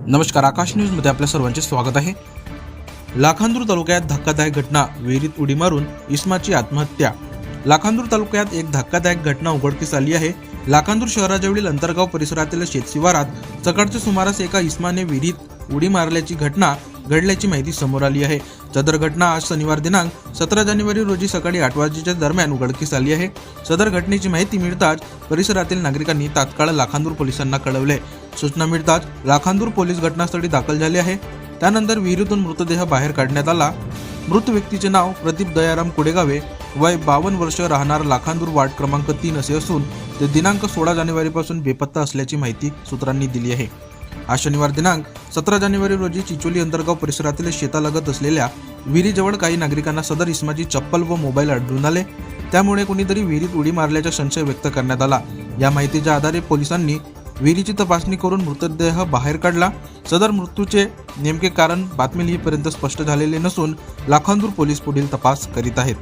नमस्कार, आकाश न्यूज मध्ये आपल्या सर्वांचे स्वागत आहे। लाखांदूर तालुक्यात धक्कादायक घटना, विहिरीत उडी मारून इस्माची आत्महत्या। लाखांदूर तालुक्यात एक धक्कादायक घटना उघडकीस आली आहे। लाखांदूर शहराजवळील अंतरगाव परिसरातील शेतशिवारात सकाळच्या सुमारास एका इस्माने विहिरीत उडी मारल्याची घटना घडल्याची माहिती समोर आली आहे। सदर घटना आज शनिवार दिनांक 17 जानेवारी रोजी सकाळी 8 वाजेच्या दरम्यान उघडकीस आली आहे। सदर घटनेची माहिती मिळताच परिसरातील नागरिकांनी तात्काळ लाखांदूर पोलिसांना कळवले। सूचना मिळताच लाखांदूर पोलीस घटनास्थळी दाखल झाले आहे। त्यानंतर विहिरीतून मृतदेह बाहेर काढण्यात आला। मृत व्यक्तीचे नाव प्रदीप दयाराम कुडेगावे, वय 52 वर्ष, राहणार लाखांदूर, वार्ड क्रमांक 3 असे असून ते दिनांक 16 जानेवारीपासून बेपत्ता असल्याची माहिती सूत्रांनी दिली आहे। आज शनिवार दिनांक 17 जानेवारी रोजी चिचोली अंतरगाव परिसरातील शेतालगत असलेल्या विहिरीजवळ काही नागरिकांना सदर इस्माची चप्पल व मोबाईल आढळून आले। त्यामुळे कुणीतरी विहिरीत उडी मारल्याचा संशय व्यक्त करण्यात आला। या माहितीच्या आधारे पोलिसांनी विहिरीची तपासणी करून मृतदेह बाहेर काढला। सदर मृत्यूचे नेमके कारण बातमी लिहिपर्यंत स्पष्ट झालेले नसून लाखांदूर पोलीस पुढील तपास करीत आहेत।